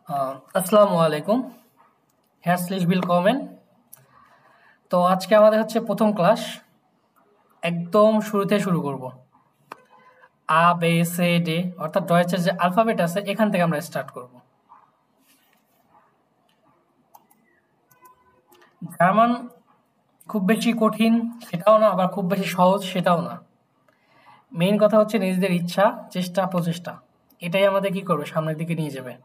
আসসালামু আলাইকুম, herzlich willkommen। তো আজকে আমাদের হচ্ছে প্রথম ক্লাস, একদম শুরুতে শুরু করব। আ বে সে ডে অর্থাৎ ডয়েচের যে অ্যালফাবেট আছে এখান থেকে আমরা স্টার্ট করব। জার্মান খুব বেশি কঠিন সেটাও না, আবার খুব বেশি সহজ সেটাও না। মেইন কথা হচ্ছে নিজেদের ইচ্ছা, চেষ্টা, প্রচেষ্টা, এটাই আমাদের কি করবে, সামনের দিকে নিয়ে যাবে।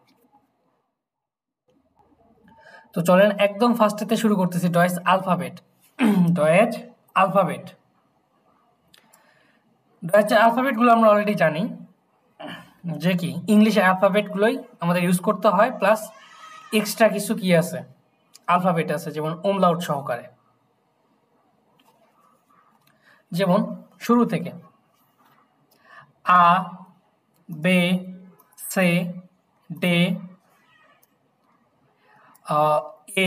তো চলেন একদম ফার্স্টেতে শুরু করতেছি, ডয়েচ অ্যালফাবেট। ডয়েচ অ্যালফাবেট, ডয়েচের অ্যালফাবেটগুলো আমরা অলরেডি জানি যে কি ইংলিশের অ্যালফাবেটগুলোই আমাদের ইউজ করতে হয়, প্লাস এক্সট্রা কিছু কি আছে, অ্যালফাবেট আছে, যেমন ওমলাউট সহকারে। যেমন শুরু থেকে আ, বে, সে, ডে,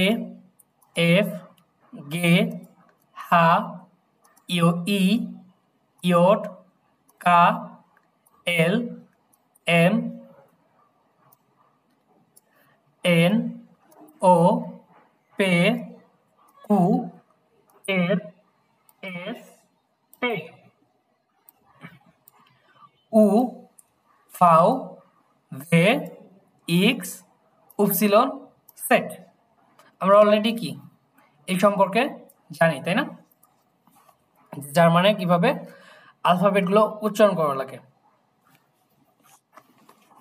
এ, এফ, গে, হা, ই, ইয়ট, কা, এল, এম, এন, ও, পে, কু, এর, এস, টে, উ, ফাউ, ভে, ইক্স, উপসিলন, সেট। আমরা অলরেডি কি এই সম্পর্কে জানি, তাই না? জার্মানে কিভাবে অ্যালফাবেটগুলো উচ্চারণ করা লাগে।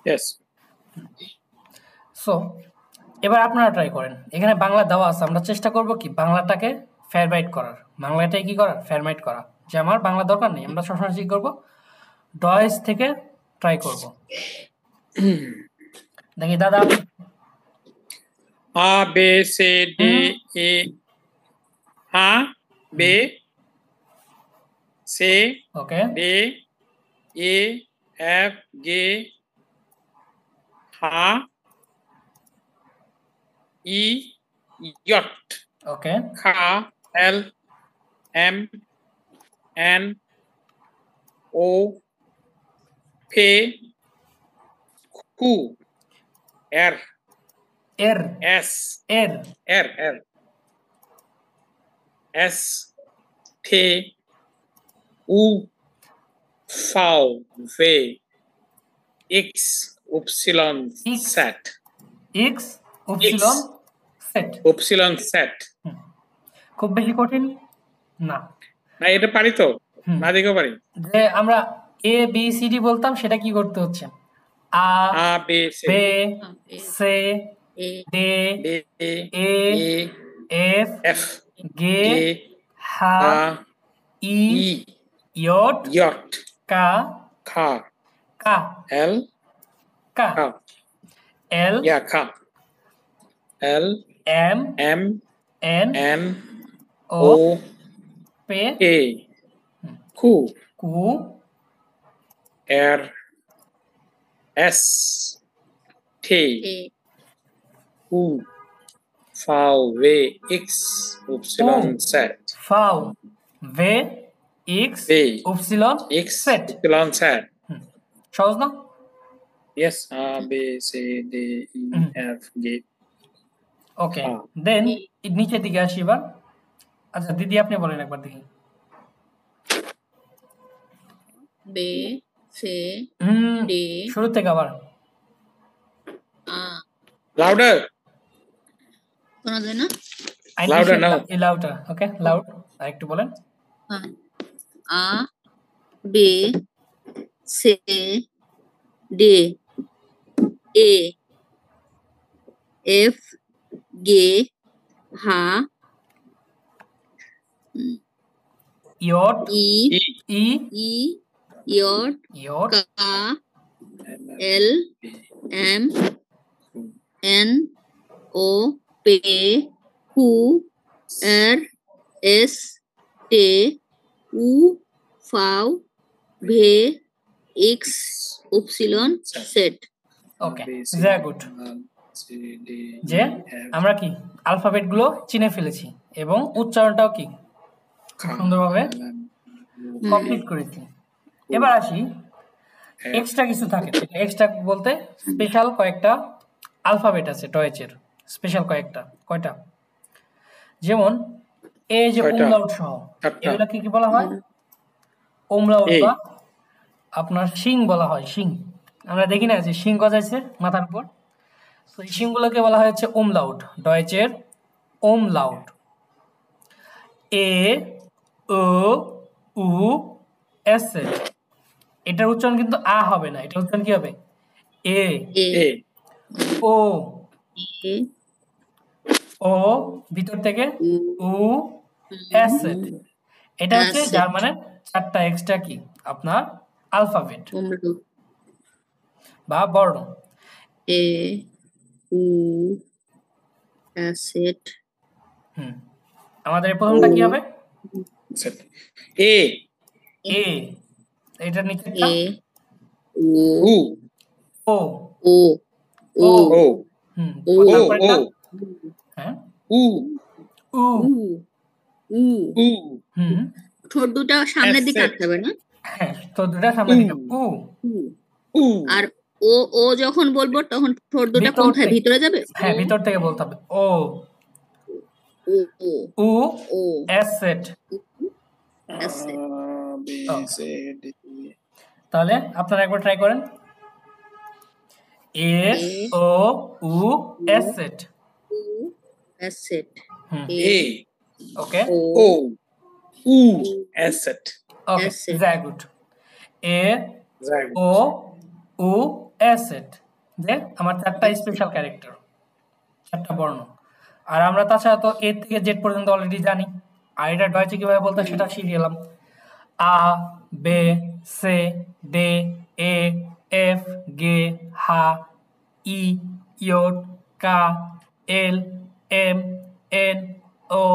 Yes. সো এবার আপনারা ট্রাই করেন। এখানে বাংলা দেওয়া আছে, আমরা চেষ্টা করব কি বাংলাটাকে ফেয়ারবাইট করার, বাংলাটাই কি করার, ফেয়ারবাইট করা। যে আমার বাংলা দরকার নেই, আমরা সবসময় কি করবো, ডয়েস থেকে ট্রাই করব। দেখি দাদা, A, B, C, D, E, A, B, C, okay, D, E, F, G, H, I, J, okay, K, L, M, N, O, P, Q, R, এর, S, এর, R, S, T, U, V, V, X, Upsilon, X. Z, এক্স, উপসিলন, সেট। Upsilon, Z। খুব বেশি কঠিন না, না এটা পারি তো, না দেখেও পারি। যে আমরা এ বি সি ডি বলতাম সেটা কি করতে হচ্ছে, আ, A, B, C, বে, সে, ডে, D, এ, E, এফ, F, গে, G, হা, H, ই, E, ইয়ট, J, কা, K, কা, L, কা, K, এল, yeah, K, L, এম, M, এন, N, ও, O, পে, A, Q, কু, R, S, T, U, V, W, X, Upsilon, Z, ফাউ, ভে, এক্স, V, উপসিলন, X, সেট। Upsilon, Z। সহজ না? Yes, A, B, C, D, E, F, G, okay, H। দেন নিচের দিকে আসি এবার। আচ্ছা দিদি আপনি বলেন একবার দেখি। বে, সে, ডে, শুরু থেকে আবার। Louder, শোনা যায় না? louder now। লাউডার, ওকে, লাউড আর একটু বলেন। আ, বে, সে, ডে, এ, এফ, গে, হা, ইয়ট, ই, ই, ই, ইয়ট, ইয়ট, কা, এল, এম, এন, ও, পে, কু, আর, এস, টে, উ, ফাউ, ভে, এক্স, উপসিলন, সেট। Okay, very good. যে আমরা কি অ্যালফাবেট গুলো চিনে ফেলেছি এবং উচ্চারণটাও কি সুন্দরভাবে কমপ্লিট করেছি। এবার আসি এক্সট্রা কিছু থাকে, এক্সট্রা বলতে স্পেশাল কয়েকটা আলফাবেট আছে ডয়েচের, স্পেশাল কয়টা, যেমন এই যে কয়টা? umlaut সহ, চারটা। এগুলাকে কি বলা হয়? umlaut এই। বা আপনার শিং বলা হয়, শিং। আমরা দেখি না যে শিং গজাইছে মাথার উপর, তো এই শিংগুলোকে বলা হয় হচ্ছে umlaut, ডয়েচের umlaut। এ, ও, উ, এস, এটার উচ্চারণ কিন্তু আ হবে না, এটা উচ্চারণ কি হবে? এ, এ এ, ও, এ ও ভিতর থেকে উ উ, এস, এটা হচ্ছে Asset. জার্মানের 4টা এক্সট্রা কি আপনার আলফাবেট umlaut বা বর্ণ। এ উ asset আমাদের প্রথমটা কি হবে? এ, এ, এটার নিচেরটা এ উ উ, ও, ও ও ও, ও, তারপরেরটা ও, হ্যাঁ উ, উ, উ উ উ, ঠোঁট দুটো সামনের দিকে Asset. আটকে হবে না? হ্যাঁ, তো দুটা সামনে দিকে উ, উ উ, আর ও ও যখন বলবো তখন ঠোঁট দুটো ভিতর কোনখানে থেকে, ভিতরে যাবে? হ্যাঁ ভিতর থেকে বলতে হবে ও, ও ও উ, ও অ্যাসেট। asset. B, C, D, তাহলে আপনারা একবার ট্রাই করেন, এ, এ ও, উ, অ্যাসেট। উ asset. A, ওকে, ও O, U, Asset. Okay, asset. Very good. এ, Right. ও, উ, অ্যাসেট, যে আমার 4টা স্পেশাল ক্যারেক্টার, 4টা বর্ণ। আর আমরা তাছাড়া তো এ থেকে জেড পর্যন্ত অলরেডি জানি, আর এটা ডয়েচে কিভাবে বলতে সেটা শিখে গেলাম। আ, বে, সে, ডে, এ, এফ, গে, হা, ই, ইয়ট, কা, এল, এম, এন, ও,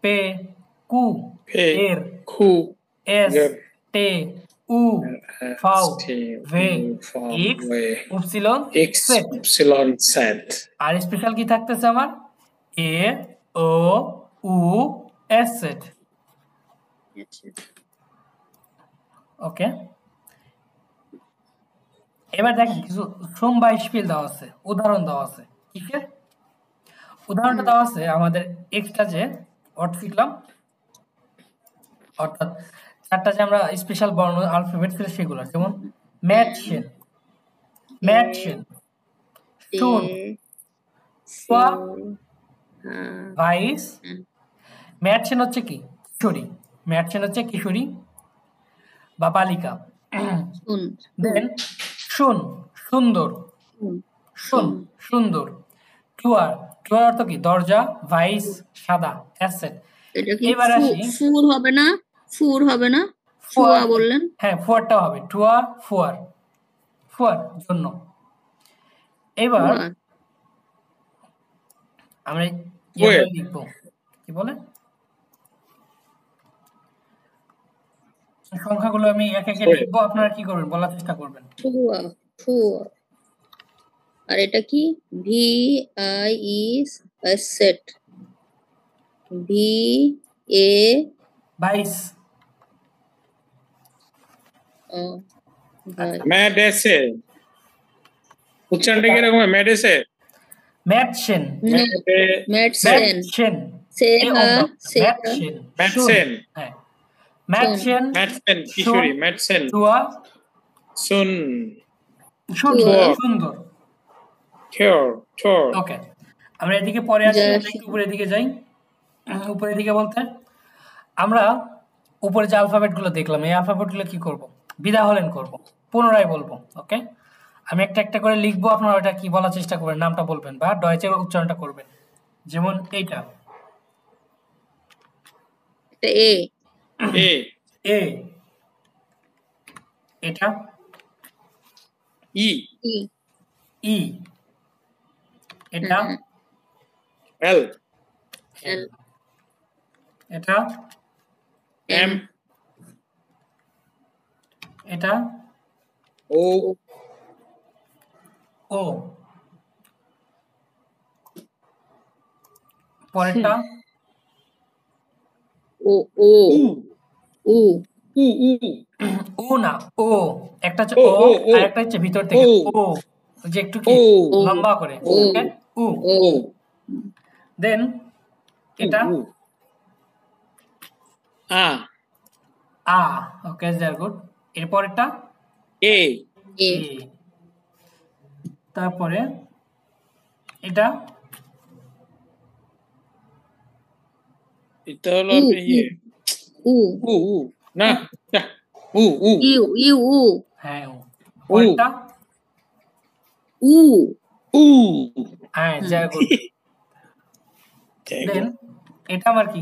পে, কু, P, এর, Q, এস, Ger, টে, উ, ফাউ, T, ভে, U, F, এক্স, V, উপসিলন, X, সেট। Epsilon, Z. আর স্পেশাল কি থাকতেছে আমার? এ, ও, উ, এস, সেট। ওকে, এবার দেখেন কিছু সম্বাইশপিল দেওয়া আছে, উদাহরণ দেওয়া আছে। কিসের উদাহরণটা দেওয়া আছে? আমাদের এক্সট্রা যে অর্থ শিখলাম, অর্থাৎ 4টা যে আমরা স্পেশাল বর্ণ আলফাবেট ছিল সেগুলো, যেমন ম্যাটশেন, ম্যাটশেন, শুন, সোয়া, ভাইস। ম্যাটশেন হচ্ছে কি? কিশোরী। ম্যাটশেন হচ্ছে কিশোরী বা বালিকা। দেন শুন, সুন্দর, শুন, সুন্দর। টুয়ার, টুয়ার অর্থ কি? দরজা, ভাইস, সাদা, অ্যাসেট। এটা কি এবার আসি ফুর হবে না? ফুর হবে না? ফুয়া ফুয়ার, বললেন? হ্যাঁ ফুয়ারটাও হবে, টুয়া, ফুয়ার, ফুয়ার জন্য। এবার ফুয়া আমরা Where? লিখবো, কি বলে, সংখ্যাগুলো আমি এক একে Where? লিখবো, আপনারা কি করবেন বলার চেষ্টা করবেন। ফুয়া ফুয়া আর এটা কি? V I E set V A বাইশ, Medicine. উচ্চারণটা কিরকম? মেডিসে, ম্যাটশেন, মেডসেন ম্যাটশেন, সে এ হা অম্ল, সে ম্যাটশেন, মেডসেন, হ্যাঁ ম্যাটশেন, মেডসেন, কিশোরী, মেডসেন, টুয়া, সুন, সুন্দর, টুয়া, সুন্দর। থিওর, থর। ওকে, আমরা এদিকে পরে আসি, আমরা একটু উপরের দিকে যাই। উপরের দিকে বলতে আমরা উপরে যে আলফাবেটগুলো দেখলাম, এই আলফাবেটগুলো কি করব? বিদাহরণ করব, পুনরায় বলবো। ওকে, আমি একটা একটা করে লিখবো, আপনারা ওটা কি বলার চেষ্টা করবেন, নামটা বলবেন বা ডয়েচের উচ্চারণটা করবেন। যেমন এইটা এ এ, এ, এটা ই, ই, এটা এল, এল এটা এম, এটা ও, ও, পরেরটা ও ও উ, উ উ, উ, ও না, ও, একটা হচ্ছে ও, ও, ও, ও, আর একটা হচ্ছে ভিতর থেকে ও, ও, যে একটু কি ও লম্বা করে ও ওকে উ ও দেন এটা উ আ আ ওকে ভেরি গুড এরপরেরটা এ এ এ তারপরে এটা এটা হলো উ আপনি ইয়ে উ উ না না, উ ইউ ইউ উ হ্যাঁ উ পরেরটা উ উ হ্যাঁ ভেরি গুড দেন এটা আমার কি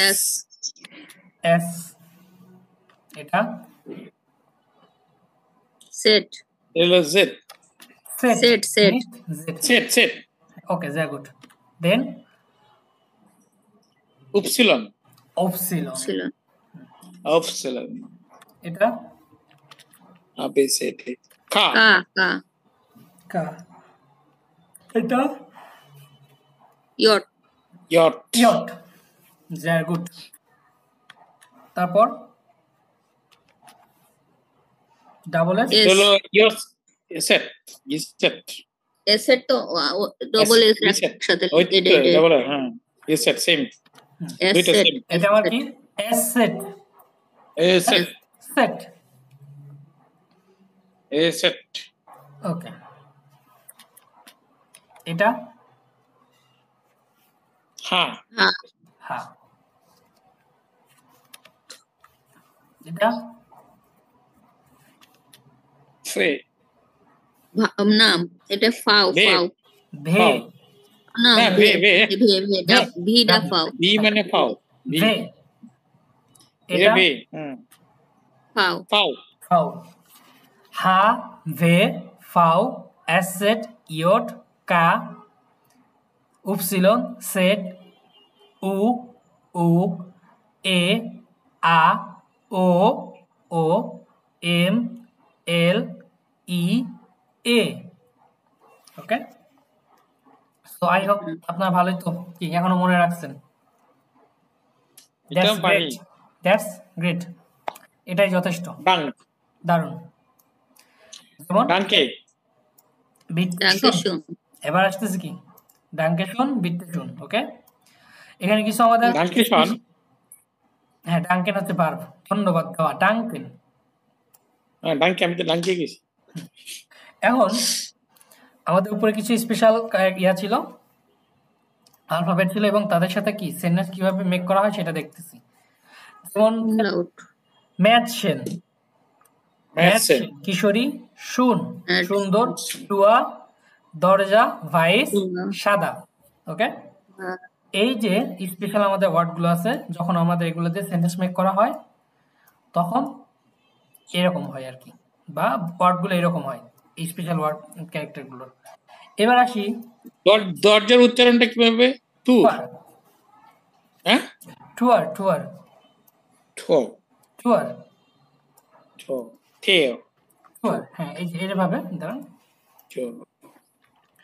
এস এস এটা সেট হলো জেড সেট সেট সেট সেট সেট ওকে ভেরি গুড দেন উপসিলন অপসিলন ছিল অপসিলন এটা আবে সেট খা কা কা কা এটা yacht yacht yacht very good তারপর ডাবল এস এস হলো ইয়ট সেট সেট এসেট তো ডবল এস একসাথে ওই এটা তো ডাবল হ্যাঁ সেট সেম দুইটা এসেট সেম এটা আমার কি এস সেট সেট সেট সেট ওকে এটা হ্যাঁ হ্যাঁ হ্যাঁ এটা ফে নাম এটা ফাও ভে। ফাও ভে ফাও। না না, ভে ভে, ভে ভে ভে। ভি ডা ফাও বি মানে ফাও বি ভে এটা এটা ভে ফাও ফাও ফাউ হা ভে ফাউ এস সেট ইয়ট কা উপসিলন সেট উ উ এ আ ও ও এম এল ই এ ওকে সো আই হোপ আপনার ভালোই তো কি এখনো মনে রাখছেন এটা পারি দ্যাটস গ্রেট এটাই যথেষ্ট ডাং দারুণ যেমন ডাংকে ডাঙ্কে বিট শুন এবার আসতেছে কি ডাঙ্কে শুন বিটতে শুন ওকে এখানে কিছু আমাদের ডাংকে শন হ্যাঁ ডাঙ্কেন হচ্ছে ভার্ব ধন্যবাদ দেওয়া ডাঙ্কেন ডাংকে আমি তো ডাংকে গেছি এখন আমাদের উপরে কিছু স্পেশাল ইয়া ছিল অ্যালফাবেট ছিল এবং তাদের সাথে কি সেন্টেন্স কিভাবে মেক করা হয় সেটা দেখতেছি যেমন লাউড ম্যাথ সেন ম্যাথসেন কিশোরী শুন Mat সুন্দর টুয়া দরজা ভাইস টুয়া। সাদা ওকে এই যে স্পেশাল আমাদের ওয়ার্ডগুলো আছে যখন আমাদের এগুলো দিয়ে সেন্টেন্স মেক করা হয় তখন এরকম হয় আর কি বা ওয়ার্ডগুলো এরকম হয় এই স্পেশাল ওয়ার্ড ক্যারেক্টারগুলো এবার আসি দরজার উচ্চারণটা কিভাবে টু হ্যাঁ টুয়ার টুয়ার ঠো টুয়ার ঠো ঠেও টুয়ার হ্যাঁ এই যে এইভাবে দাঁড়ান ঠো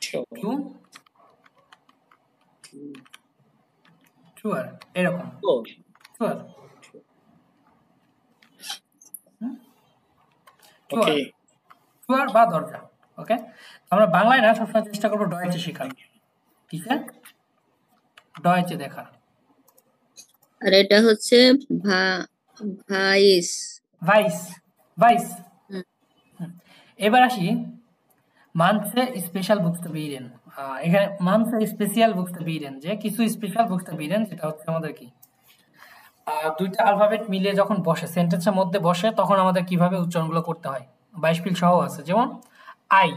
ঠো টু টুয়ার এরকম ঠো টুয়ার ওকে টুয়ার বা দরজা ওকে আমরা বাংলায় না সবসময় চেষ্টা করবো ডয়েচে শেখার ঠিক আছে ডয়েচে দেখার আর এটা হচ্ছে ভাইস ভাইস ভাইস হুম। এবার আসি মানসে স্পেশাল বুক্সটাবিরেন এখানে মানসে স্পেশাল বুক্সটাবিরেন যে কিছু স্পেশাল বুক্সটাবিরেন যেটা হচ্ছে আমাদের কি দুইটা অ্যালফাবেট মিলে যখন বসে সেন্টেন্সের মধ্যে বসে তখন আমাদের কিভাবে উচ্চারণগুলো করতে হয় বাইশপিল সহ আছে যেমন আই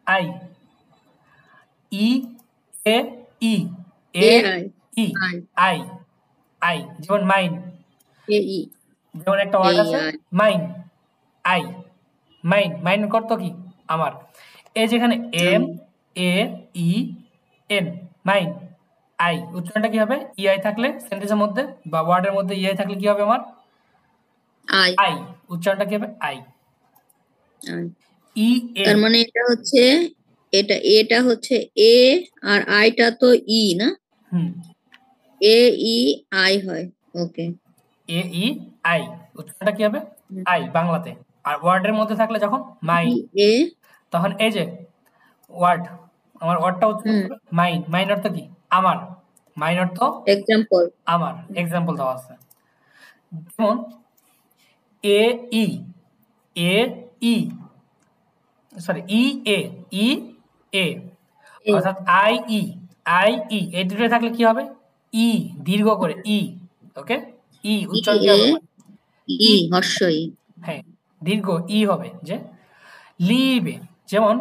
আই ই এ ই এ AI ই I আই আই যেমন মাইন AE যেমন একটা ওয়ার্ড আছে AI মাইন আই মাইন মাইন করত কি আমার এই যেখানে এম এ ই এন মাইন আই উচ্চারণটা কি হবে ইআই থাকলে সেন্টেন্সের মধ্যে বা ওয়ার্ডের মধ্যে ইআই থাকলে কি হবে আমার I আই উচ্চারণটা কি হবে আই I ই এ তার মানে এটা হচ্ছে এ আর আইটা তো ই না হুম এ ই আই হয় ওকে এ ই আই উচ্চারণটা কি হবে আই বাংলাতে আর ওয়ার্ডের মধ্যে থাকলে যখন মাইন, এ তখন এই যে ওয়ার্ড, আমার ওয়ার্ডটা উচ্চারণ হুম করবে মাইন। মাইন অর্থ কি? আমার। মাইন অর্থ এক্সাম্পল আমার। এক্সাম্পল দেওয়া আছে, যেমন এ ই, এ ই, সরি ই এ, ই এ, এ অর্থাৎ আই ই, আই ই, এই দুটো থাকলে কি হবে? ই, দীর্ঘ করে ই। ওকে, ই ই উচ্চারণ কি এ হবে? ই ই, হর্ষ ই হ্যাঁ, দীর্ঘ ই হবে। যে লিবে, যেমন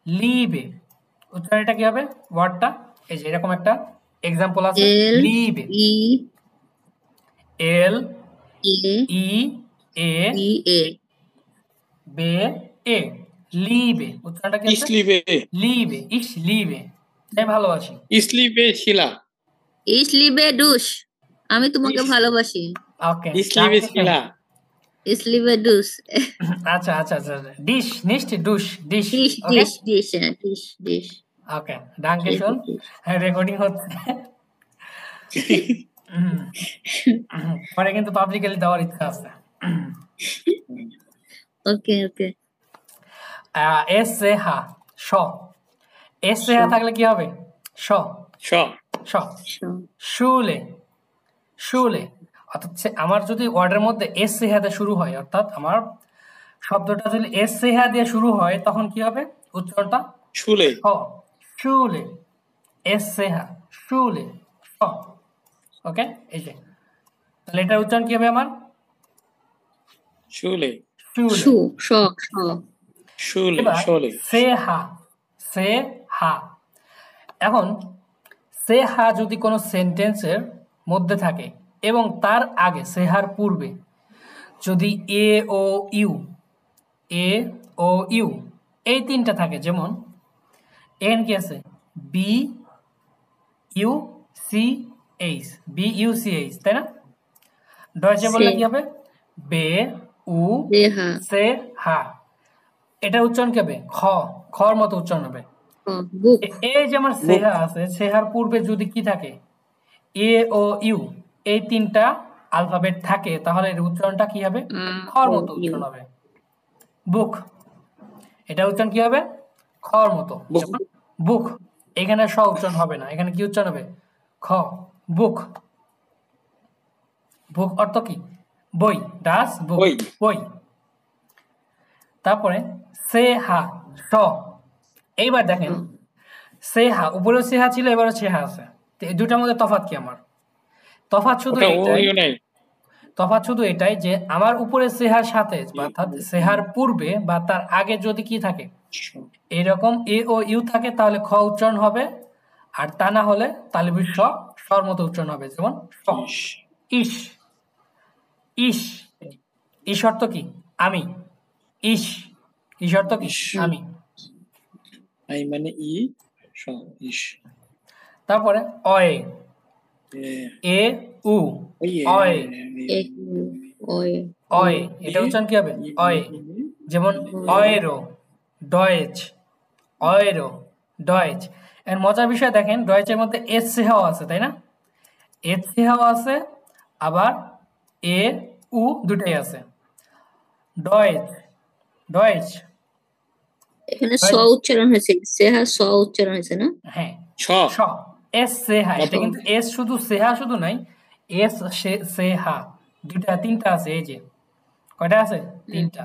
লিবে, উচ্চারণটা কি হবে ওয়ার্ডটা? এই যে এরকম একটা এক্সাম্পল আছে, এল লিবে, ই এল এ ই এ ই এ বে এ, লিবে, উচ্চারণটা কি হচ্ছে? ইসলিবে, লিবে, ইস লিবে, আমি ভালোবাসি। ইসলিবে শিলা, ইস লিবে ডুস, আমি তোমাকে ইস ভালোবাসি। ওকে, ইসলিবে danke schön. শিলা, ইস লিবে ডুস আচ্ছা আচ্ছা আচ্ছা, ডিশ, নিশ্চ ডুশ, ডিশ। ডিশ ওকে ডিশ ডিশ হ্যাঁ ডিশ ডিশ ওকে, danke ডিশ schön. ডিশ হ্যাঁ, রেকর্ডিং হচ্ছে। হুম, পরে কিন্তু পাবলিকালি দেওয়ার ইচ্ছা আছে। ওকে ওকে এস সে হা, স, এস সে হা থাকলে কি হবে? স, স, স, শুলে, শুলে, অর্থাৎ আমার যদি ওয়ার্ডের মধ্যে এস সে হা দিয়ে শুরু হয়, অর্থাৎ আমার শব্দটা যদি এস সে হা দিয়ে শুরু হয়, তখন কি হবে উচ্চারণটা? শুলে, স, শুলে, এস সে হা, শুলে, স। ওকে, এই যে, তাহলে এটার উচ্চারণ কি হবে আমার? শুলে, শুলে। শু শ শ শুলে, এবার শোলে, সে হা, সে হা। এখন সে হা যদি কোনো সেন্টেন্সের মধ্যে থাকে এবং তার আগে সেহার পূর্বে যদি এ ও ইউ, এ ও ইউ এই তিনটা থাকে, যেমন এখানে কি আছে? B U C H, B U C H, তাই না? ডয়চে সে বললে কি হবে? বে উ দেহা সে হা। এটা উচ্চারণ কি হবে? খ, খর মতো উচ্চারণ হবে। বুক এই যে আমার বুক, সেহা আছে, সেহার পূর্বে যদি কি থাকে? এ ও ইউ, এই তিনটা আলফাবেট থাকে, তাহলে এর উচ্চারণটা কি হবে? খর ও মতো ইউ উচ্চারণ হবে। বুক, এটা উচ্চারণ কি হবে? খর মতো। বুক, যেমন বুক, এখানে স উচ্চারণ হবে না, এখানে কি উচ্চারণ হবে? খ, বুক। বুক অর্থ কি? বই, ডাস বুক, বই, বই। তারপরে সে হা, স। এইবার দেখেন, সেহা, উপরেও সেহা ছিল, এবারও সেহা আছে। তো এই দুটার মধ্যে তফাৎ কি আমার? তফাৎ শুধু ওটা ও এইটাই, ইউ নাই, তফাৎ শুধু এটাই যে আমার উপরে সেহার সাথে, অর্থাৎ সেহার পূর্বে বা তার আগে যদি কি থাকে, এইরকম এ ও ইউ থাকে, তাহলে খ উচ্চারণ হবে। আর তা না হলে তালবির স, স্বর মতো উচ্চারণ হবে, যেমন স। ইস, ইস, ইস, ইস অর্থ কি? আমি। ইস, ইস অর্থ কি? ইস, আমি। আই মানে ই, স, ইস, তারপরে অয়ে, এ, এ উ, ওই অয়ে, এক ওয়ে অয়ে, এটা উচ্চারণ কি হবে? অয়ে। যেমন ওয়ে অয়েরো, ডয়েচ, অয়েরো, ডয়েচ। এর মজার বিষয় দেখেন, ডয়েচের মধ্যে এস সেহাও আছে, তাই না? এস সেহাও আছে, আবার এ উ দুটাই আছে। ডয়েচ, ডয়েচ, এখানে স ডয়েচ, উচ্চারণ হয়েছে সেহা স উচ্চারণ হয়েছে না হ্যাঁ, ছ, স, এস সেহা। এটা তারপর কিন্তু এস শুধু সেহা শুধু নাই, এস সেহা দুটা তিনটা আছে। এই যে কয়টা আছে? তিনটা।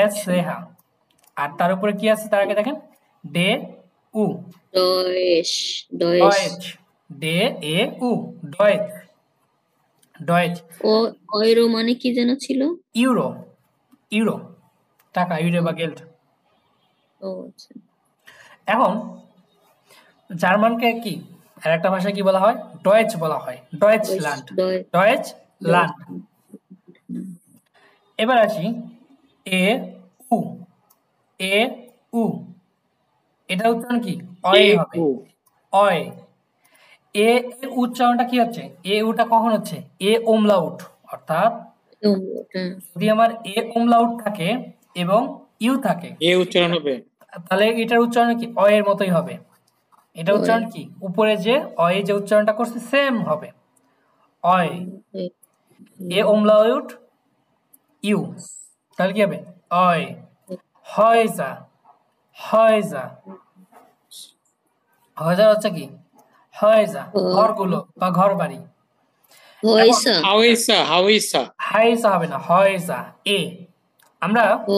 এস সেহা, আর তার উপরে কি আছে তার আগে দেখেন? ডে উ, ডয়েশ ডয়েশ ডয়েচ, ডে এ উ, ডয়েচ, ডয়েচ। ও অয়রো মানে কি যেন ছিল ইউরো, ইউরো, টাকা, ইউরো ও বা গেল্ড। ও আচ্ছা এখন জার্মানকে কি আর একটা ভাষায় কি বলা হয়? ডয়েচ বলা হয়, ডয়েচ ডয়েশ ল্যান্ড, ডয় ডয়েচ ডয়েশ ল্যান্ড। এবার আসি এ উ, এ উ, এটা উচ্চারণ কি? এ অয়ে হবে, ও, অয়ে। এ এর উচ্চারণটা কি হচ্ছে? এ উটা কখন হচ্ছে? এ ওমলাউট, অর্থাৎ হ্যাঁ যদি আমার এ ওমলাউট থাকে এবং ইউ থাকে, এ উচ্চারণ হবে, তাহলে এটার উচ্চারণ কি? অয়ের মতোই হবে। এটা ওয়ে উচ্চারণ কি? উপরে যে অয়ে যে উচ্চারণটা করছে সেম হবে, অয়। এ ওমলাউট ইউ, তাহলে কি হবে অয় হয়জা হয়জা হয়জা হচ্ছে কি হয়জা ঘরগুলো বা ঘর বাড়ি হয়সা হাওয়েসা হাওয়েসা হাইজা হবে না হয়জা এ আমরা ও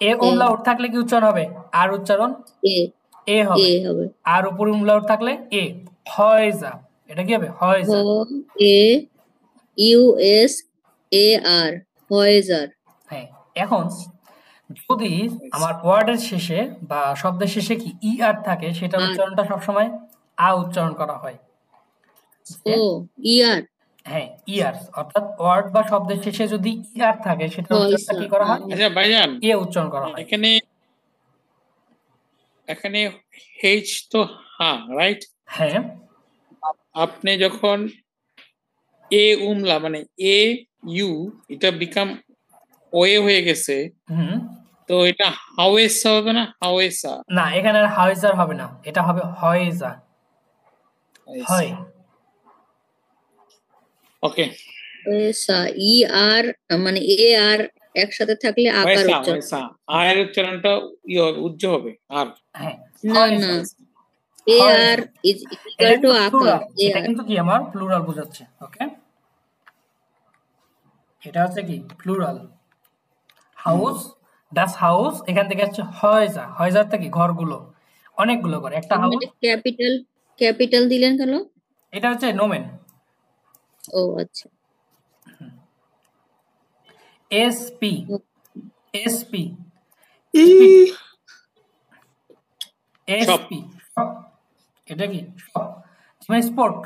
এ উমলাউট থাকলে কি উচ্চারণ হবে আর উচ্চারণ এ এ হবে এ হবে আর উপরে উমলাউট থাকলে এ হয়জা এটা কি হবে হ হয়জা এ ইউ এস এ আর হয়জার হ্যাঁ এখন যদি আমার ওয়ার্ডের শেষে বা শব্দের শেষে কি ই আর থাকে সেটার আর উচ্চারণটা সবসময় আ উচ্চারণ করা হয় ও ইয়ার হ্যাঁ ইয়ার্স অর্থাৎ ওয়ার্ড বা শব্দের শেষে যদি ই আর থাকে সেটার উচ্চারণটা হয়সা কি করা হয় আচ্ছা ভাইজান এ উচ্চারণ করা হয় এখানে এখানে হেচ তো হা রাইট হ্যাঁ আপনি যখন এ উমলা মানে এ ইউ এটা বিকাম ওয়ে হয়ে গেছে হুম তো এটা হাওয়েসা হবে না হাওয়েসা না এখানে আর হাইজার হবে না এটা হবে হয়জা হয় ওকে হয়সা ই আর মানে এ আর একসাথে থাকলে আকার হাওয়েসা উচ্চারণ হাওয়েসা আয়ের উচ্চারণটা ইয়ে হবে উজ্জ হবে আর হ্যাঁ না হয়জা না এ আর হয়জা ইজ এটা ইকুয়াল টু কিন্তু আকার প্লুরাল এ এটা আর কিন্তু কি আমার প্লুরাল বোঝাচ্ছে ওকে এটা হচ্ছে কি প্লুরাল হাউস ডাস হাউস এখান থেকে হচ্ছে হয়জা হয়জার থেকে ঘরগুলো অনেকগুলো ঘর একটা হাউস মানে ক্যাপিটাল ক্যাপিটাল দিলেন কেন এটা হচ্ছে নোমেন ও আচ্ছা এসপি এসপি সব এসপি এটা কি সব মানে স্পোর্ট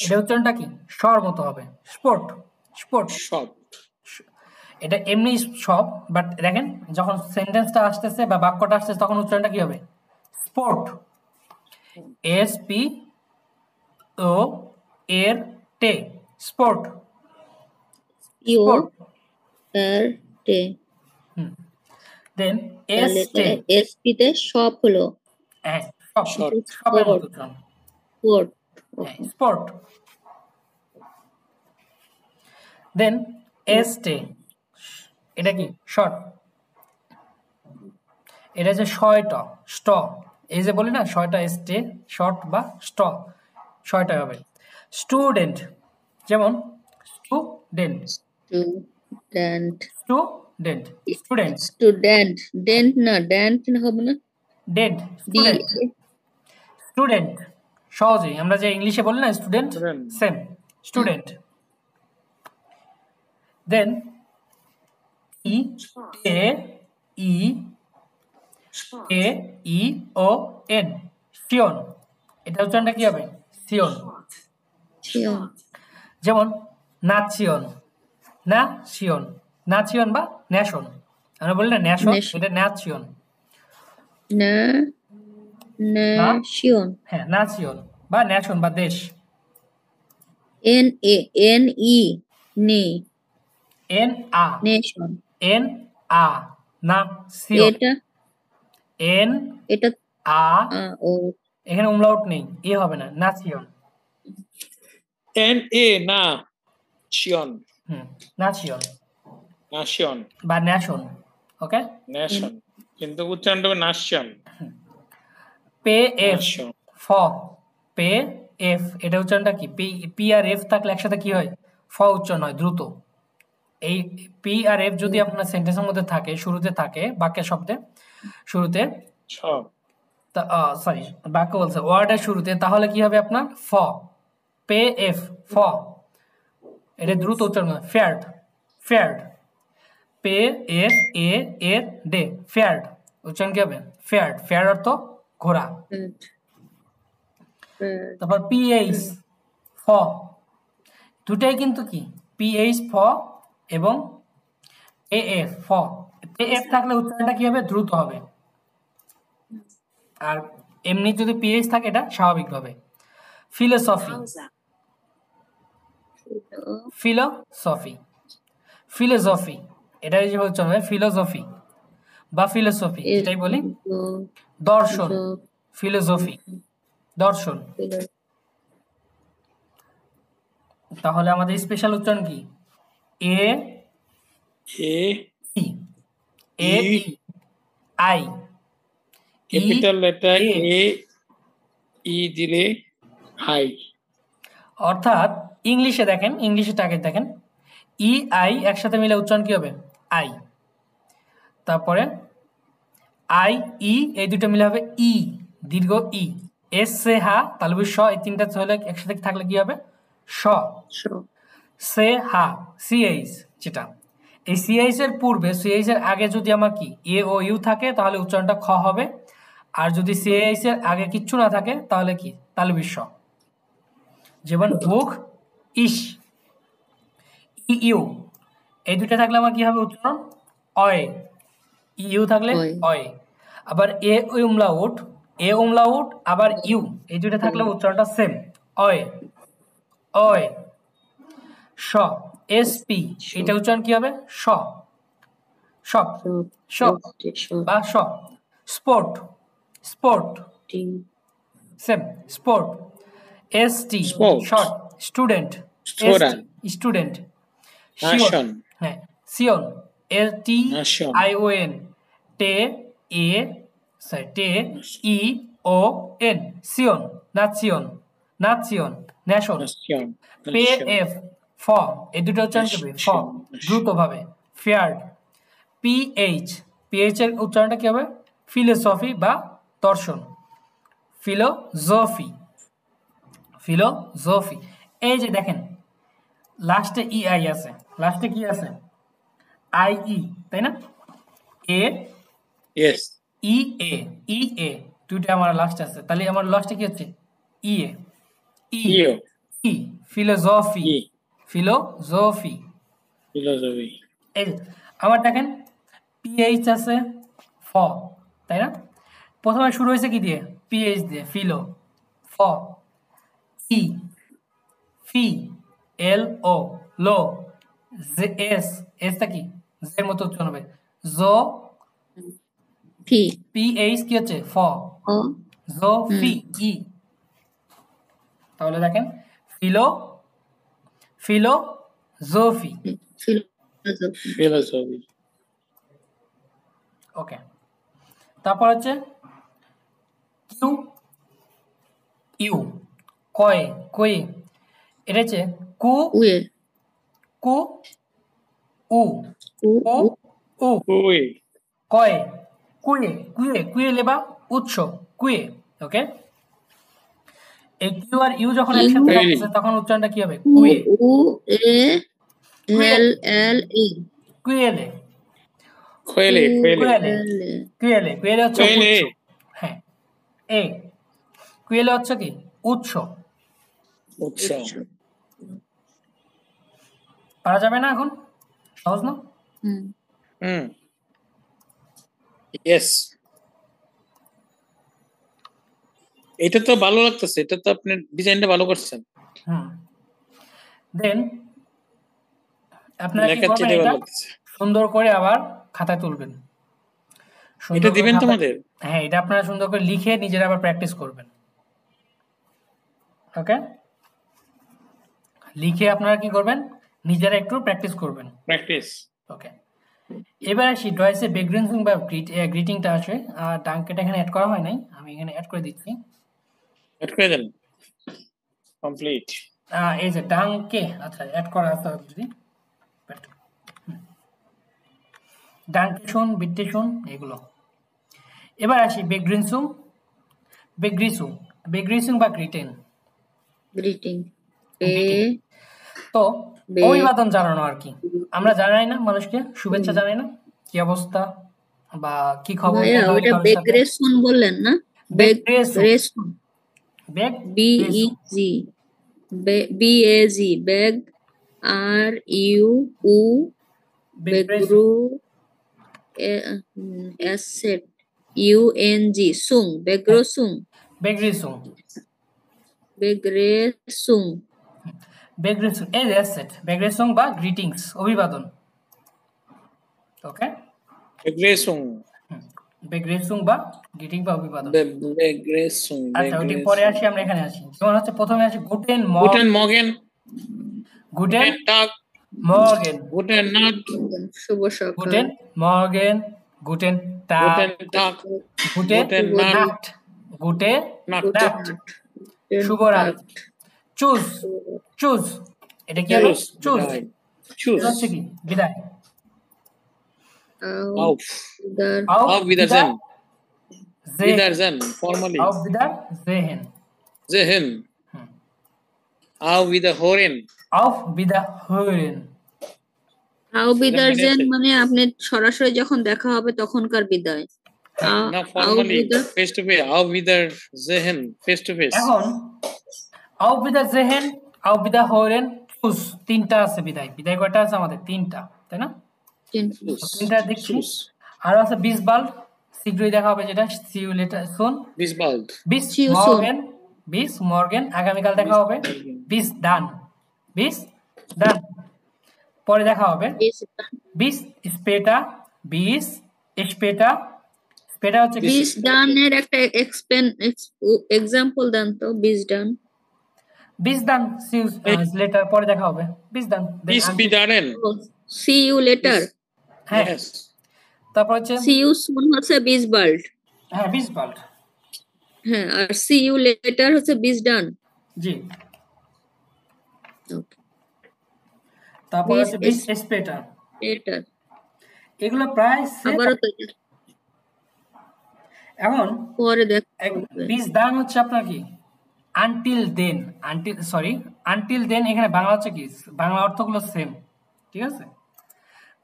এটা উচ্চারণটা কি স্বর মতো হবে স্পোর্ট স্পোর্ট সব এটা এমনি সব বাট দেখেন যখন সেন্টেন্সটা আসতেছে বা বাক্যটা আসতেছে তখন উচ্চারণটা কি হবে স্পোর্ট এস পি ও এর টে স্পোর্ট ইউ স্পোর্ট আর টে দেন এস তাহলে টে এসপি তে সব হলো হ্যাঁ সব শর্ট সবের মতো উচ্চারণ স্পোর্ট হ্যাঁ স্পোর্ট দেন এস টে এটা কি শর্ট এটা যে শয়টা স্ট এই যে বলি না শয়টা স্টে শর্ট বা স্ট শয়টা হবে স্টুডেন্ট যেমন student student student student student ডেন্ট না ডেন্ট হবে না ডেন্ট ডি স্টুডেন্ট স্টুডেন্ট সহজেই আমরা যে ইংলিশে বলি না student Student. Same student then ই এ ই এ ই ও এন সিওন এটা উচ্চারণটা কি হবে সিওন যেমন নাচিয়ন না সিওন নাচিয়ন বা ন্যাশন আমরা বলি না ন্যাশন Nation. এটা ন্যাচিয়ন না নেশন হ্যাঁ নাচিয়ন বা ন্যাশন বা দেশ এন এ এন ই নে এন আ নেশন এন আ না সিওন এটা এন এটা আ ও এখানে উমলাউট নেই এ হবে না নাচিয়ন এন এ না শিয়ন নাচিয়ন নাশিয়ন বা ন্যাশন ওকে ন্যাশন কিন্তু উচ্চারণটা হবে নাশিয়ন পে এফ নাশিয়ন ফ পে এফ এটা উচ্চারণটা কি পি পি আর এফ থাকলে একসাথে কি হয় ফ উচ্চারণ হয় দ্রুত এই পি আর এফ যদি আপনার সেন্টেন্সের মধ্যে থাকে শুরুতে থাকে বাক্যের শব্দে শুরুতে সব সরি বাক্য বলছে ওয়ার্ডের শুরুতে তাহলে কি হবে আপনার ফ পে এফ ফ এটা দ্রুত উচ্চারণ হয় ফেয়ার্ড ফেয়ার্ড পে এফ এ এর ডে ফেয়ার্ড উচ্চারণ কি হবে ফেয়ার্ড ফেয়ার্ড অর্থ ঘোড়া তারপর পিএইচ ফ দুটাই কিন্তু কি পিএইচ ফ এবং এএফ ফ এএফ থাকলে উচ্চারণটা কি হবে দ্রুত হবে আর এমনি যদি পিএইচ থাকে এটা স্বাভাবিকভাবে ফিলোসফি ফিলোসফি ফিলোসফি এটা যে উচ্চারণ হবে ফিলোসফি বা ফিলোসফি এটাই বলি দর্শন ফিলোসফি দর্শন তাহলে আমাদের স্পেশাল উচ্চারণ কি এ এ ই এ ই আই ক্যাপিটাল লেটার এ এ ই দিলে আই। অর্থাৎ ইংলিশে দেখেন, ইংলিশেটাকে দেখেন, ই আই একসাথে মিলে উচ্চারণ কি হবে? আই। তারপরে আই ই এই দুটো মিলে হবে ই, দীর্ঘ ই। এস সে হা তালবি স, এই তিনটা হলে একসাথে থাকলে কি হবে? স। সে হা সিএইচ, যেটা এই সিএইচ এর পূর্বে, সিএইচ এর আগে যদি আমার কি এ ও ইউ থাকে তাহলে উচ্চারণটা খ হবে, আর যদি সিএইচ এর আগে কিচ্ছু না থাকে তাহলে কি তালবি স। যেমন বুক ইস, ইউ এই দুটো থাকলে আমার কি হবে উচ্চারণ? অয়। ইউ থাকলে অয়। আবার এ উমলাউট, এ উমলাউট আবার ইউ এই দুটো থাকলে উচ্চারণটা সেম, অয় অয়। স এস পি এটা উচ্চারণ কি হবে? স শপ, শপ বা স। Sport, sport same, sport. S T short, student, student. শিওন, হ্যাঁ সিওন, এল টি আই ও এন, টে এ টে ই ও এন, সিওন, নাচিয়ন, নাচিয়ন, ন্যাশন। পে এফ ফ এই দুটো উচ্চারণ করবে ফ দ্রুতভাবে, ফেয়ার্ড। পিএইচ, পিএইচ এর উচ্চারণটা কি হবে? ফিলোসফি বা দর্শন, ফিলোজফি, ফিলোজফি। এই যে দেখেন লাস্টে ই আই আছে, লাস্টে কি আছে? আই ই, তাই না? এ ই এ, ই এ দুইটা আমার লাস্ট আছে, তাহলে আমার লাস্টে কি হচ্ছে? ই এ, ই ই ফিলোজফি, ফিলোজফি, ফিলোসফি। এই আমার দেখেন পিএইচ আছে ফ, তাই না? প্রথমে শুরু হয়েছে কি দিয়ে? পিএইচ দিয়ে, ফিলো, ফ, ই, ফি, এল ও, লো, জে এস, এসটা কি জের মতো উচ্চারণ হবে, জো, ফি, পিএইচ কি হচ্ছে? ফ, জো ফি, ই। তাহলে দেখেন ফিলো, ফিলোজফি, ফিলোসফি। ওকে। তারপর হচ্ছে কিউ ইউ, কয়, কই, এটা হচ্ছে কু কু উ, কু উ, কয়, কুয়ে, কুয়ে, কুয়ে লেবা উৎস, কুয়ে। ওকে, এই কিউ আর ইউ যখন একসাথে থাকছে তখন উচ্চারণটা কি হবে? কুয়ে, উ এ এল এল ই, কুয়েলে, কোয়েলে, কুয়েলে, কুয়েলে, কুয়েলে হচ্ছে উৎস। হ্যাঁ, এ কুয়েলে হচ্ছে কি উৎস। পারা যাবে না এখন? সহজ না? ইয়েস। এটা তো ভালো লাগতেছে, এটা তো আপনি ডিজাইনটা ভালো করছেন। দেন আপনারা কি করবেন? এটা সুন্দর করে আবার খাতায় তুলবেন। এটা দিবেন তোমাদের? হ্যাঁ, এটা আপনারা সুন্দর করে লিখে নিজেরা আবার প্র্যাকটিস করবেন। ওকে, লিখে আপনারা কি করবেন? নিজেরা একটু প্র্যাকটিস করবেন। ওকে, এবার আসি ডয়েসে বেগ্রিটিং বা গ্রিটিংটা আসে। ডাঙ্কেটা এখানে অ্যাড করা হয় নাই, আমি এখানে অ্যাড করে দিচ্ছি। অ্যাড করে দেন, কমপ্লিট। এই যে ডাঙ্কে, আচ্ছা অ্যাড করা আছে যদি ডাঙ্কেশন, বিটেশন এগুলো। এবার আসি বেগ্রিনসুম, বেগ্রিসুম, বেগ্রিসুম বা গ্রিটেন, তো অভিবাদন জানানো আর কি। আমরা জানাই না মানুষকে, শুভেচ্ছা জানাই না, কি অবস্থা বা কি খবর। ওটা বেগ্রেসন বললেন না? বেগ্রেসন, বি ই জি, বি এ জি, বেগ, আর ইউ উ, বেগ্রু এসেট, ইউ এন জি, সুং, বেগ্রোসুং, বেগ্রিসুম, বেগ্রেসুং, বেগ্রিসুম এই এসেট, বেগ্রিসুম বা গ্রিটিংস, অভিবাদন। ওকে, বেগ্রেসুং, বেগ্রিসুম বা গ্রিটিং বা অভিবাদন। বেগ্রেসুং। আচ্ছা, ওইটি পরে আসি, আমরা এখানে আসি। যেমন হচ্ছে প্রথমে আসি গুটেন মর্গেন, গুটেন টাগ, মর্গেন, Guten Nacht. শুভ সকাল। গুটেন মর্গেন, গুটেন টাগ, Guten Tag. গুটে Guten Nacht. নাক্ট, গুটে Nacht. নাক্ট, শুভরাত্রি। চুজ, চুজ, এটা কি হলো? Tschüss. Choose Bitte. Tschüss. হচ্ছে কি? বিদায়। Auf. Auf Wiedersehen. Wiedersehen. Formally. auf Wiedersehen, Sehen. Auf Wiederhören. auf Wiederhören, আও বিদারজেন মানে আপনি সরাসরি যখন দেখা হবে তখনকার বিদায়। না formally. Face to face. Auf Wiedersehen. Face to face. এখন auf Wiedersehen, auf Wiederhören, choose, তিনটা আছে বিদায়। বিদায় কয়টা আছে আমাদের? তিনটা, তাই না? তিনটা দেখছি। আর আছে bis bald, শীঘ্রই দেখা হবে, যেটা see you later soon, Bis bald. bis See you soon. morgen, bis morgen, আগামীকাল দেখা হবে, bis dann, bis dann, পরে দেখা হবে, bis später, bis später, später হচ্ছে কি? বিশ ডান এর একটা এক্সাম্পল দেন তো। বিশ ডান, bis dann, see you later, পরে দেখা হবে, bis dann, Bis Wiedersehen. See you later. হ্যাঁ, Yes. তারপর হচ্ছে সি ইউ সুন হচ্ছে বিশ বাল্ড। হ্যাঁ bis bald, হ্যাঁ, আর সি ইউ লেটার হচ্ছে বিশ ডান। জি। ওকে, তারপর bis হচ্ছে bis später, লেটার এগুলো প্রায় same। আবারও তো এখন পরে দেখা হবে। bis dann হচ্ছে আপনার কি? until then, until then এখানে বাংলা হচ্ছে কি? বাংলা অর্থগুলো সেম, ঠিক আছে?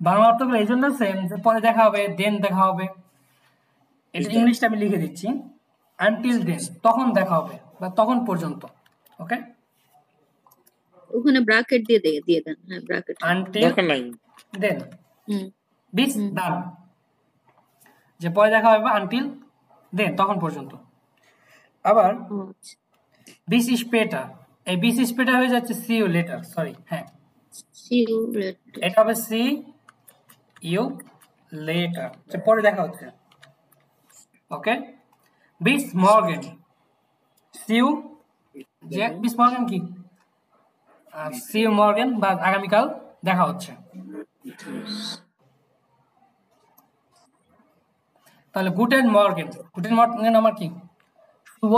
বাংলা অর্থগুলো এই জন্য সেম যে পরে দেখা হবে, দেন দেখা হবে। এটা ইংলিশটা আমি লিখে দিচ্ছি, until then, তখন দেখা হবে বা তখন পর্যন্ত। ওকে, ওখানে ব্র্যাকেট দিয়ে দেন। হ্যাঁ, ব্র্যাকেট। until দরকার নাই। then, হুম, bis dann, যে পরে দেখা হবে, until then, তখন পর্যন্ত। আবার আচ্ছা। bis später, এই bis später হয়ে যাচ্ছে see you later, সরি, হ্যাঁ, সি ইউ লেটার। এটা হবে see you later, যে পরে দেখা হচ্ছে। ওকে, bis morgen, see you, যে bis morgen কি? see you morgen বা আগামীকাল দেখা হচ্ছে। তাহলে গুটেন মর্গেন, গুটেন মর্গেন আমার কি? শুভ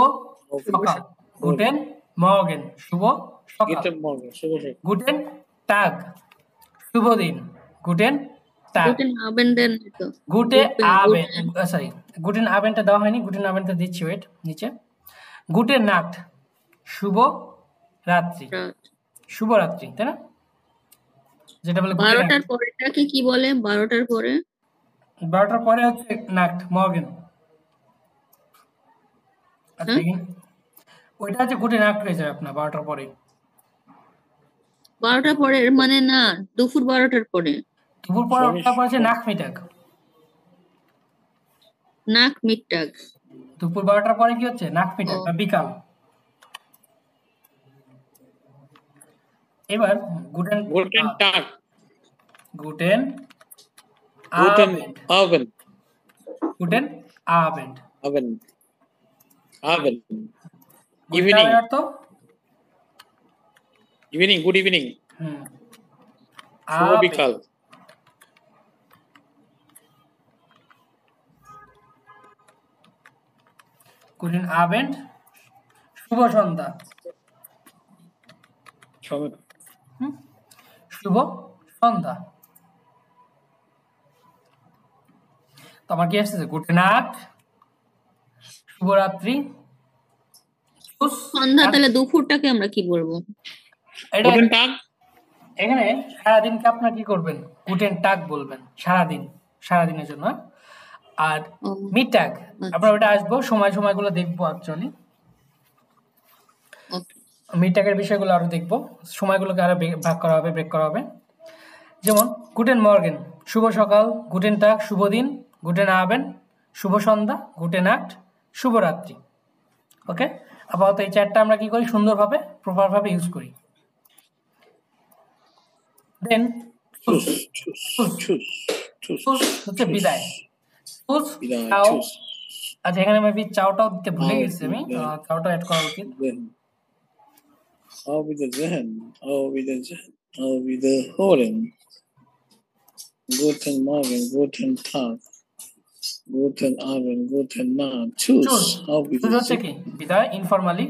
সকাল, গুটেন মর্গেন, শুভ সকাল, Guten Morgen. শুভ সকাল। গুটেন টাগ, শুভ দিন, গুটেন টাগ, গুটেন আবেন দেন তো। গুটে আবেন, সরি, গুটেন আবেনটা দেওয়া হয়নি, গুটেন আবেনটা দিচ্ছি, ওয়েট, নিচে। গুটেন নাট, শুভ রাত্রি, শুভরাত্রি, তাই না? যেটা বলে 12টার পরেটাকে কি বলে? 12টার পরে 12টার পরে হচ্ছে নাক্ট, মর্গেন। আচ্ছা, ওইটা হচ্ছে গুটে নাক্ট হয়ে যায় আপনার 12টার পরে। 12টার পরে মানে না, দুপুর 12টার পরে। দুপুর পরে হচ্ছে নাক মিটাক। নাক মিটাক। দুপুর 12টার পরে কি হচ্ছে? নাক মিটাক বা বিকাল। এবার গুটেন টাগ, গুটেন Abend. গুটেন আবেন্ড, Evening. অর্থ Evening. Good evening. শুভ বিকাল। গুটেন আবেন্ড, শুভ সন্ধ্যা, শুভ সন্ধ্যা। তো আমার কি আসছে? গুড নাইট, শুভরাত্রি, সন্ধ্যা। তাহলে দুপুরটাকে আমরা কি বলবো? এখানে সারাদিনকে আপনার কি করবেন? গুটেন টাগ বলবেন, সারাদিন, সারাদিনের জন্য। আর মিটাগ আমরা ওটা আসবো, সময়গুলো দেখবো। অ্যাকচুয়ালি মিটাগের বিষয়গুলো আরো দেখবো, সময়গুলোকে আরো ভাগ করা হবে, ব্রেক করা হবে। যেমন গুটেন মর্গেন, শুভ সকাল, গুটেন টাগ, শুভ দিন, গুটেন আবেন, শুভ সন্ধ্যা, গুটেন নাট, শুভরাত্রি। ওকে, আপাতত এই চারটা আমরা কি করি? সুন্দরভাবে, প্রপারভাবে ইউজ করি। দেন হচ্ছে বিদায়। আচ্ছা, এখানে মেবি চাওটাও দিতে ভুলে গেছি আমি, চাওটা অ্যাড করা উচিত। Auf Wiederholen. Guten Morgen, guten Tag, guten Abend, guten Nacht. Choose Tschüss. Auf choose হচ্ছে Wiedersehen. কি বিদায় ইনফরমালি,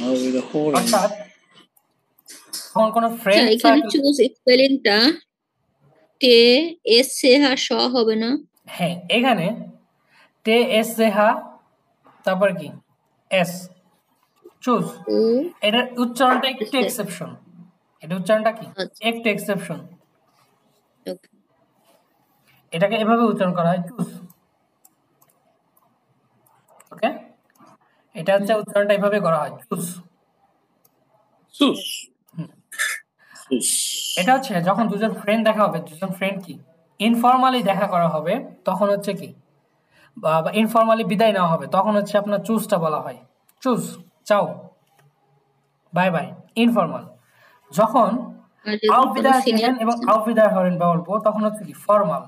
Auf Wiederholen. অর্থাৎ যখন কোনো আচ্ছা ফ্রেন্ড এখানে সার্কেল, চুজ স্পেলিংটা টে এস সে হা স হবে না? হ্যাঁ এখানে টে এস সে হা, তারপর কি এস, চুজ, ও এটার উচ্চারণটা একটু আচ্ছা এক্সেপশন, এটা উচ্চারণটা কি আচ্ছা একটু এক্সেপশন, ওকে এটাকে এভাবে উচ্চারণ করা হয় চুজ। ওকে, এটা হচ্ছে উচ্চারণটা এভাবে করা হয় চুজ। Tschüss. Tschüss. এটা হচ্ছে যখন দুজন ফ্রেন্ড দেখা হবে, দুজন ফ্রেন্ড কি ইনফর্মালি দেখা করা হবে, তখন হচ্ছে কি বা ইনফর্মালি বিদায় নেওয়া হবে, তখন হচ্ছে আপনার চুজটা বলা হয় চুজ, চাও, বাই বাই, ইনফর্মাল। যখন আর যদি আউফ কোনো বিদায় সিনিয়র জেহেন এবং আউফ বিদায় হরেন বলবো, তখন হচ্ছে কি ফর্মাল।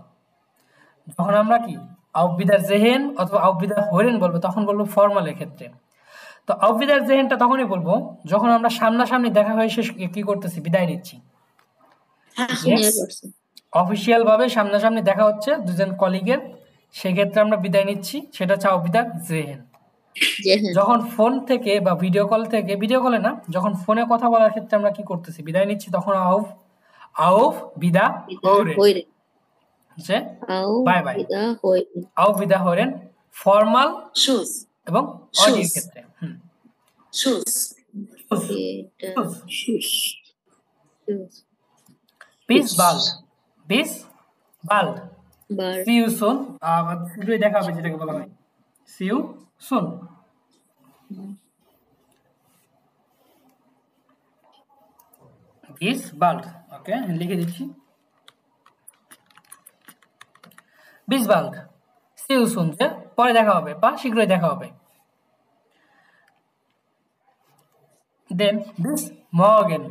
যখন আমরা কি আউফ বিদায় জেহেন অথবা আউফ বিদায় হরেন বলবো, তখন বলবো ফর্মালের ক্ষেত্রে। তো আউফ বিদায় জেহেনটা তখনই বলবো যখন আমরা সামনাসামনি দেখা হয়ে শেষ কি করতেছি, বিদায় নিচ্ছি, সিনিয়র পারসন অফিসিয়াল ভাবে সামনাসামনি দেখা হচ্ছে দুজন কলিগের, সেক্ষেত্রে আমরা বিদায় নিচ্ছি, সেটা হচ্ছে আউফ বিদায় জেহেন। জেহেন যখন ফোন থেকে বা ভিডিও কল থেকে, ভিডিও কলে না, যখন ফোনে কথা বলার ক্ষেত্রে আমরা কি করতেছি, বিদায় নিচ্ছি, তখন আউফ আউফ বিদা বিদা হরেন, হইরে যে আও বাই বাই, বিদা হইরে আউফ বিদা হরেন ফর্মাল Tschüss. এবং অডিওর Tschüss. ক্ষেত্রে। Tschüss. এটা Tschüss. পিস বাল্ড, পিস বাল্ড, বার সি ইউ সুন, শীঘ্রই দেখা হবে যেটাকে বলা হয় সি ইউ সুন। পিস বাল্ড, ওকে লিখে দিচ্ছি, পিস বাল্ড, সি ইউ সুন, যে পরে দেখা হবে বা শীঘ্রই দেখা হবে। দেন বিস মর্গেন,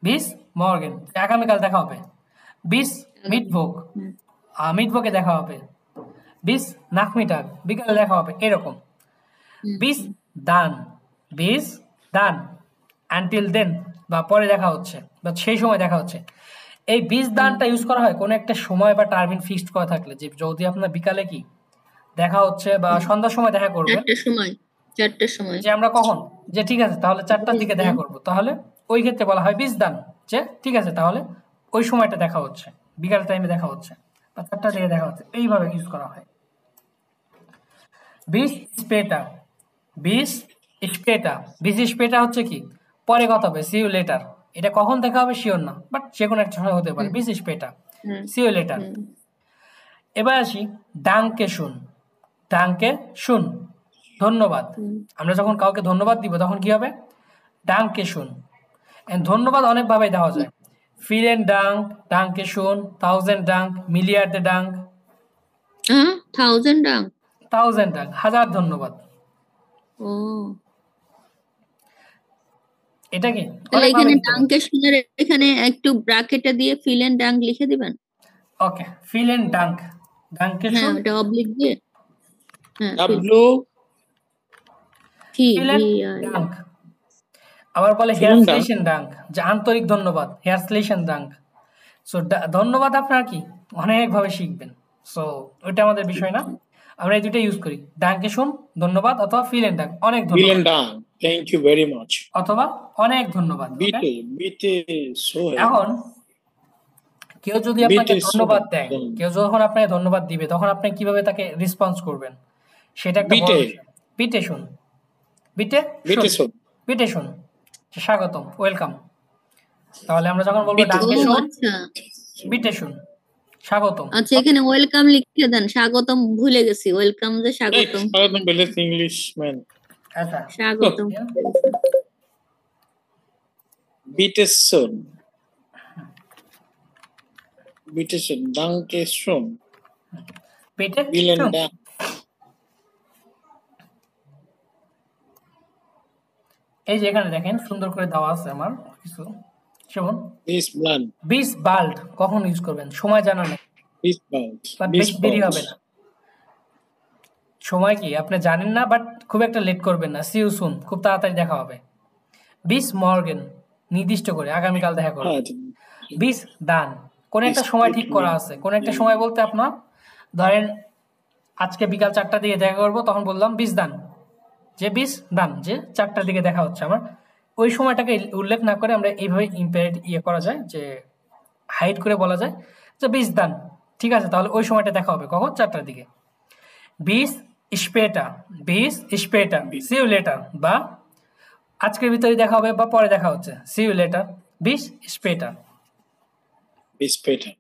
বিস মর্গেন, আগামীকাল দেখা হবে। বিস মিটভোগ, মিটভোগে দেখা হবে। বিস নাকমিটাগ, বিকালে দেখা হবে, এরকম। বিস দান, বিস দান, আনটিল দেন, বা পরে দেখা হচ্ছে বা সেই সময় দেখা হচ্ছে। এই বিস দানটা ইউজ করা হয় কোনো একটা সময় বা টার্মিন ফিক্সড করা থাকলে, যে যদি আপনার বিকালে কি দেখা হচ্ছে বা সন্ধ্যার সময় দেখা করবেন, চারটার সময় যে আমরা কখন, যে ঠিক আছে তাহলে 4টার দিকে দেখা করব, তাহলে ওই ক্ষেত্রে বলা হয় বিস দান, যে ঠিক আছে তাহলে ওই সময়টা দেখা হচ্ছে, বিকাল টাইমে দেখা হচ্ছে বা 4টার দিকে দেখা হচ্ছে, এইভাবে ইউজ করা হয়। বিস স্পেটা, বিস স্পেটা, বিস স্পেটা হচ্ছে কি পরে কথা হবে, সি ইউ লেটার, এটা কখন দেখা হবে শিওর না, বাট যে কোনো একটা সময় হতে পারে, বিস স্পেটা, সি ইউ লেটার। এবার আসি ডাংকে শুন, ডাংকে শুন, ধন্যবাদ। আমরা যখন কাউকে ধন্যবাদ দিব তখন কি হবে, ডাংকে শুন। ধন্যবাদ অনেকভাবে দেওয়া যায়, ফিলেন ডাঙ্ক, ডাংকে শুন, থাউজেন্ড ডাঙ্ক, মিলিয়ার্ডে ডাঙ্ক, 1000 ডাং থাউজেন্ড ডাঙ্ক, হাজার ধন্যবাদ। ও এটা কি তাহলে অনেকভাবে এখানে দিতে পারে। ডাংকে শুনে এখানে একটু ব্র্যাকেটে দিয়ে ফিল এন্ড ডাং লিখে দিবেন। ওকে, ফিলেন ডাঙ্ক, ডাংকে হ্যাঁ শুন, ওটা অবলিক দিয়ে হ্যাঁ W. Villain dung. আবার বলে Vielen হেয়ারস্লেশন ডাঙ্ক, যে আন্তরিক ধন্যবাদ, হেয়ারস্লেশন ডাঙ্ক। সো ধন্যবাদ আপনারা কি অনেকভাবে শিখবেন, সো ওইটা আমাদের বিষয় না, আমরা এই দুটো ইউজ করি, ডাঙ্কে শুন ধন্যবাদ, অথবা ফিলেন ডাঙ্ক অনেক ধন্যবাদ, Vielen Dank. Thank you very much. অথবা অনেক ধন্যবাদ। okay? Bitte, bitte so. এখন কেউ যদি আপনাকে Bitte ধন্যবাদ so. দেয়, কেউ যখন আপনাকে ধন্যবাদ দিবে, তখন আপনি কিভাবে তাকে রেসপন্স করবেন, সেটা একটা বড় Bitte. বিষয়। বিটে শুন, বিটে Bitte so. বিটে শুন, স্বাগতম, ওয়েলকাম। তাহলে আমরা যখন বলবো বিটে ডাঙ্কে ও শুন, আচ্ছা বিটে শুন, স্বাগতম। আচ্ছা এখানে ওয়েলকাম লিখে দেন, স্বাগতম ভুলে গেছি, ওয়েলকাম যে Hey, স্বাগতম, Saladin Bellas English man. আচ্ছা, স্বাগতম Bitte schön. Bitte schön. Danke schön. বিটে Vielen শুন। Dank. এই যে এখানে দেখেন সুন্দর করে দেওয়া আছে আমার কিছু, যেমন Bis bald. বিস বাল্ড কখন ইউজ করবেন, সময় জানা নেই Bis bald. বা Bis বেশি দেরি bald. হবে না, সময় কি আপনি জানেন না, বাট খুব একটা লেট করবেন না, সি ইউ সুন, খুব তাড়াতাড়ি দেখা হবে। বিস মর্গেন, নির্দিষ্ট করে আগামীকাল দেখা করব। আচ্ছা, বিশ দান কোন একটা Bis সময় ঠিক bitte করা mir. আছে, কোন একটা সময় বলতে আপনার ধরেন আজকে বিকাল 4টার দিকে দেখা করব, তখন বললাম বিশ দান, যে বিশ দান যে 4টার দিকে দেখা হচ্ছে আমার, ওই সময়টাকে উল্লেখ না করে আমরা এইভাবে ইম্পেয়ারেটিভ করা যায়, যে হাইড করে বলা যায় যে বিশ দান, ঠিক আছে, তাহলে ওই সময়টা দেখা হবে কখন, 4টার দিকে। বিশ স্পেটা, বিশ স্পেটা, সি ইউ লেটার, বা আজকের ভিতরে দেখা হবে বা পরে দেখা হচ্ছে, সি ইউ লেটার, বিশ স্পেটা। Bis später.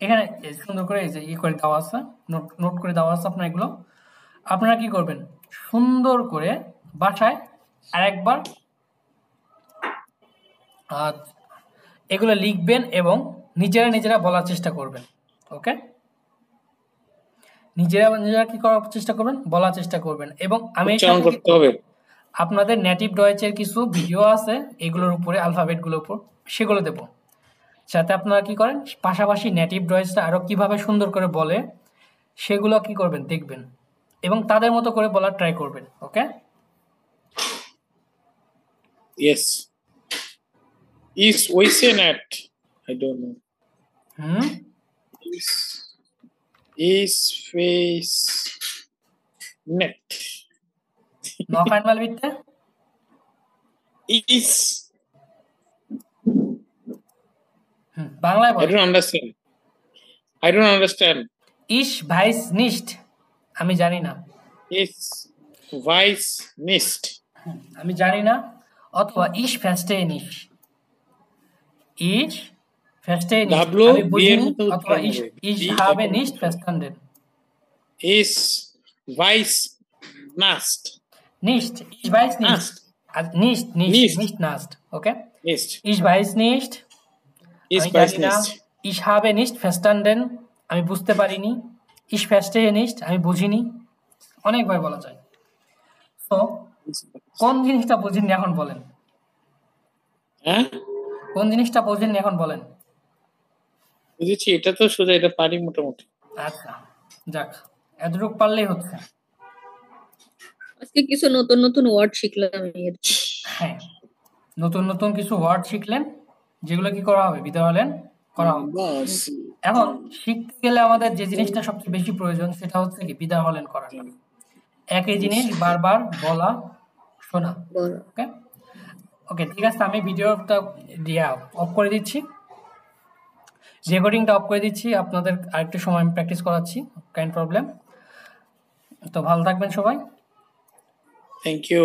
এখানে সুন্দর করে এই যে করে দেওয়া আছে, নোট করে দেওয়া আছে আপনার এগুলো। আপনারা কি করবেন, সুন্দর করে বাসায় আরেকবার এগুলো লিখবেন এবং নিজেরা বলার চেষ্টা করবেন। ওকে, নিজেরা কি করার চেষ্টা করবেন, বলার চেষ্টা করবেন। এবং আমি উচ্চারণ করতে হবে। আপনাদের নেটিভ ডয়েচের কিছু ভিডিও আছে এগুলোর উপরে, আলফাবেটগুলোর উপর, সেগুলো দেবো, যাতে আপনারা কি করেন পাশাপাশি নেটিভ ডয়েসটা আরো কিভাবে সুন্দর করে বলে সেগুলো কি করবেন দেখবেন এবং তাদের মতো করে বলার ট্রাই করবেন। ওকে, Yes. Is Ocean at? I don't know. Is face net? No final bitte. Is. বাংলায় I ball. don't understand. I don't understand. Ich weiß nicht, আমি জানি না। Is weiß nicht. আমি জানি না, অথবা ich verstehe nicht, ich verstehe nicht, W আমি বুঝিনি, মতো অথবা উচ্চারণ হবে। ich habe nicht verstanden. Is weiß nicht. Nicht, ich weiß nicht. Nicht. Nicht নাস্ট। Okay, Nicht. ich weiß nicht, Is আমি weiß জানি না। nicht. ich habe nicht verstanden, আমি বুঝতে পারিনি। ich verstehe nicht, আমি বুঝিনি। অনেকবার বলা যায়। তো কোন জিনিসটা বুঝিনি এখন বলেন, হ্যাঁ, কোন জিনিসটা বুঝিনি এখন বলেন। বুঝেছি, এটা তো সোজা, এটা পারি মোটামুটি। আচ্ছা, যাক, এতটুকু পারলেই হচ্ছে। আজকে কিছু নতুন নতুন ওয়ার্ড শিখলাম। হ্যাঁ, নতুন নতুন কিছু ওয়ার্ড শিখলেন, যেগুলো কি করা হবে, বিদায় হলেন করা হবে। এখন শিখতে গেলে আমাদের যে জিনিসটা সবচেয়ে বেশি প্রয়োজন সেটা হচ্ছে কি বিদায় হলেন করাটা। একই জিনিস বারবার বলা শোনা। ওকে ওকে, ঠিক আছে, আমি ভিডিওটা অফ করে দিচ্ছি, রেকর্ডিংটা অফ করে দিচ্ছি, আপনাদের আরেকটু সময় আমি প্র্যাকটিস করাচ্ছি, কাইন্ড প্রবলেম। তো ভালো থাকবেন সবাই। Thank you.